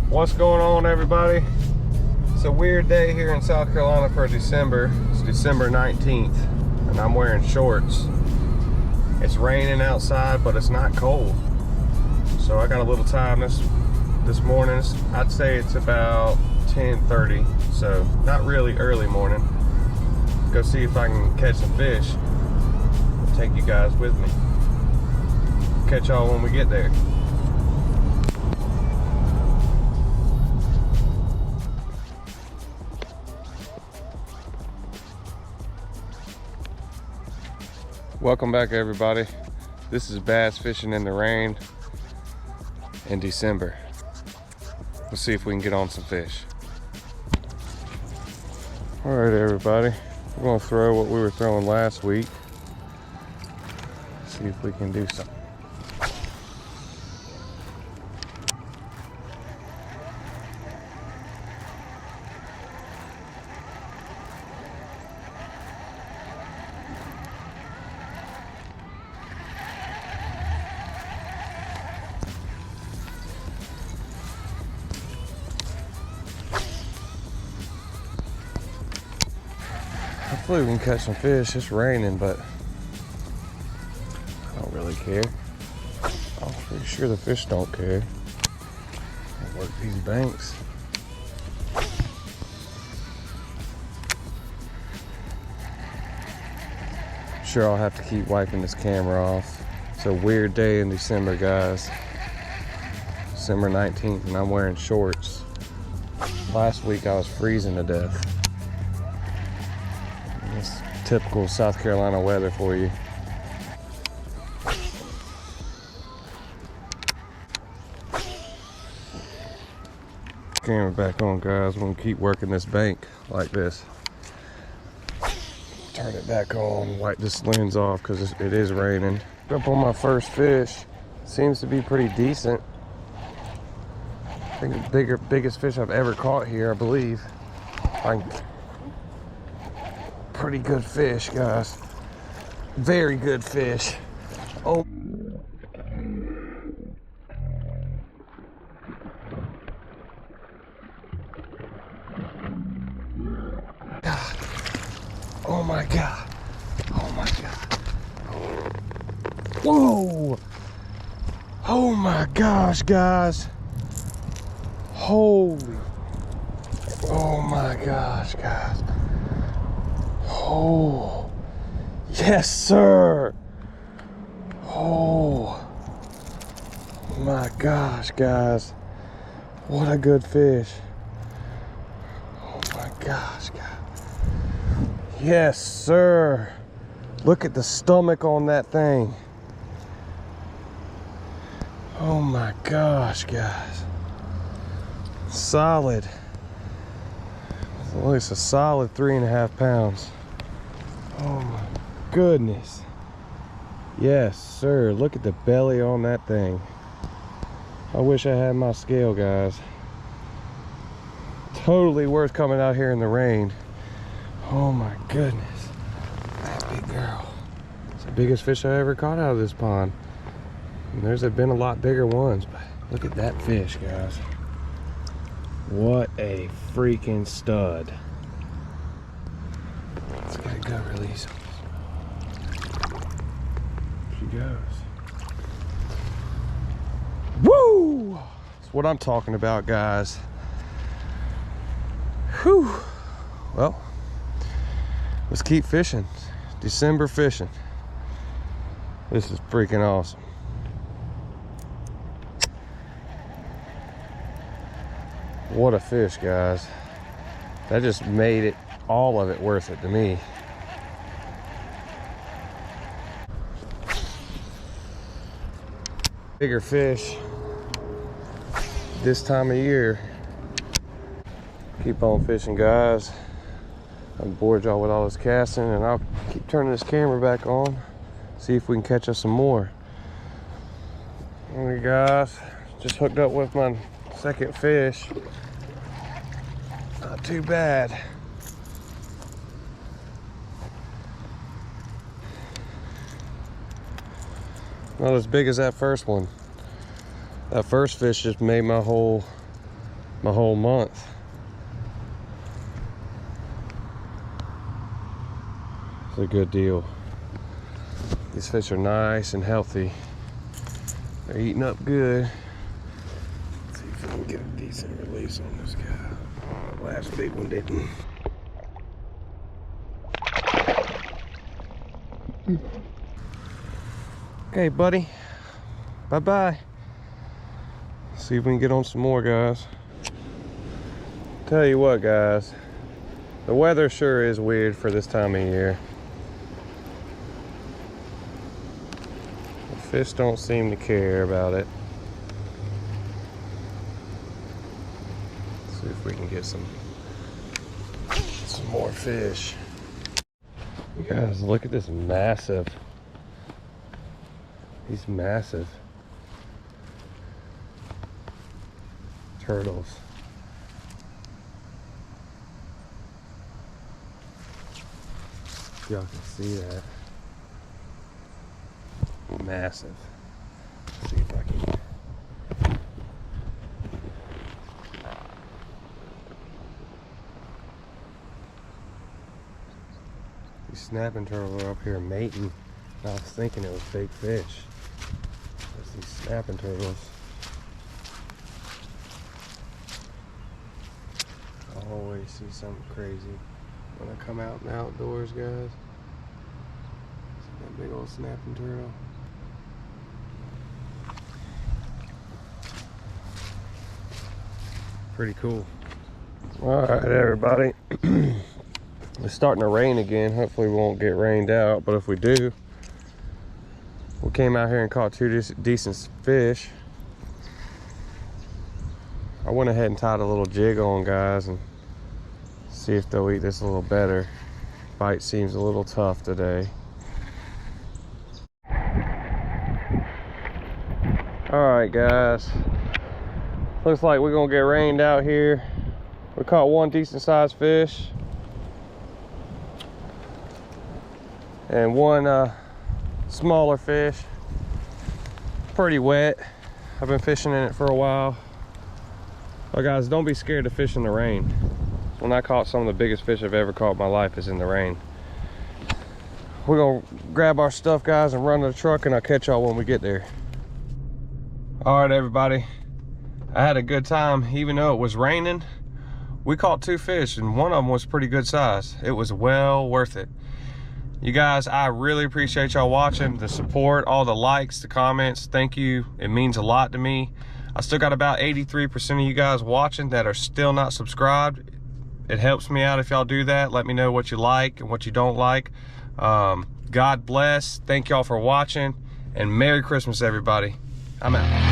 What's going on, everybody? It's a weird day here in South Carolina for December. It's December 19th and I'm wearing shorts. It's raining outside, but it's not cold. So I got a little time this morning. I'd say it's about 10:30, so not really early morning. Go see if I can catch some fish. I'll take you guys with me. Catch y'all when we get there. Welcome back, everybody. This is bass fishing in the rain in December. We'll see if we can get on some fish. All right, everybody. We're gonna throw what we were throwing last week. See if we can do something. Hopefully we can catch some fish. It's raining, but I don't really care. I'm pretty sure the fish don't care. I'll work these banks. Sure, I'll have to keep wiping this camera off. It's a weird day in December, guys. December 19th, and I'm wearing shorts. Last week I was freezing to death. It's typical South Carolina weather for you. Camera back on, guys. We're gonna keep working this bank like this. Turn it back on, wipe this lens off because it is raining. Up on my first fish. Seems to be pretty decent. I think the biggest fish I've ever caught here, I believe. Pretty good fish, guys. Very good fish. Oh. God. Oh my God. Oh my God. Whoa. Oh my gosh, guys. Holy. Oh my gosh, guys. Oh, yes, sir. Oh my gosh, guys. What a good fish. Oh my gosh, guys. Yes, sir. Look at the stomach on that thing. Oh my gosh, guys. Solid. At least a solid 3.5 pounds. Oh my goodness. Yes, sir. Look at the belly on that thing. I wish I had my scale, guys. Totally worth coming out here in the rain. Oh my goodness. That big girl. It's the biggest fish I ever caught out of this pond. And there's been a lot bigger ones, but look at that fish, guys. What a freaking stud. Let's get a good release. She goes. Woo! That's what I'm talking about, guys. Whew. Well, let's keep fishing. December fishing. This is freaking awesome. What a fish, guys. That just made it, all of it, worth it to me. Bigger fish this time of year. Keep on fishing, guys. I'm bored y'all with all this casting, and I'll keep turning this camera back on. See if we can catch us some more. Alright, guys, just hooked up with my second fish. Not too bad. Not as big as that first one. That first fish just made my whole my whole month. It's a good deal. These fish are nice and healthy. They're eating up good. Let's see if we can get a decent release on this guy. The last big one didn't. Okay, buddy. Bye-bye. See if we can get on some more, guys. Tell you what, guys. The weather sure is weird for this time of year. The fish don't seem to care about it. Let's see if we can get some more fish. You guys, look at this massive. These massive turtles. Y'all can see that. Massive. Let's see if I can. These snapping turtles are up here mating. I was thinking it was big fish. There's these snapping turtles. I always see something crazy when I come out in the outdoors, guys. See that big old snapping turtle. Pretty cool. All right, everybody. It's starting to rain again. Hopefully we won't get rained out, but if we do, we came out here and caught two decent fish. I went ahead and tied a little jig on, guys, and see if they'll eat this a little better. Bite seems a little tough today. All right, guys. Looks like we're gonna get rained out here. We caught one decent sized fish and one smaller fish. Pretty wet. I've been fishing in it for a while. But guys, don't be scared to fish in the rain. When I caught some of the biggest fish I've ever caught in my life is in the rain. We're gonna grab our stuff, guys, and run to the truck, and I'll catch y'all when we get there. All right, everybody. I had a good time, even though it was raining. We caught two fish, and one of them was pretty good size. It was well worth it. You guys, I really appreciate y'all watching, the support, all the likes, the comments. Thank you. It means a lot to me. I still got about 83% of you guys watching that are still not subscribed. It helps me out if y'all do that. Let me know what you like and what you don't like. God bless. Thank y'all for watching, and Merry Christmas, everybody. I'm out.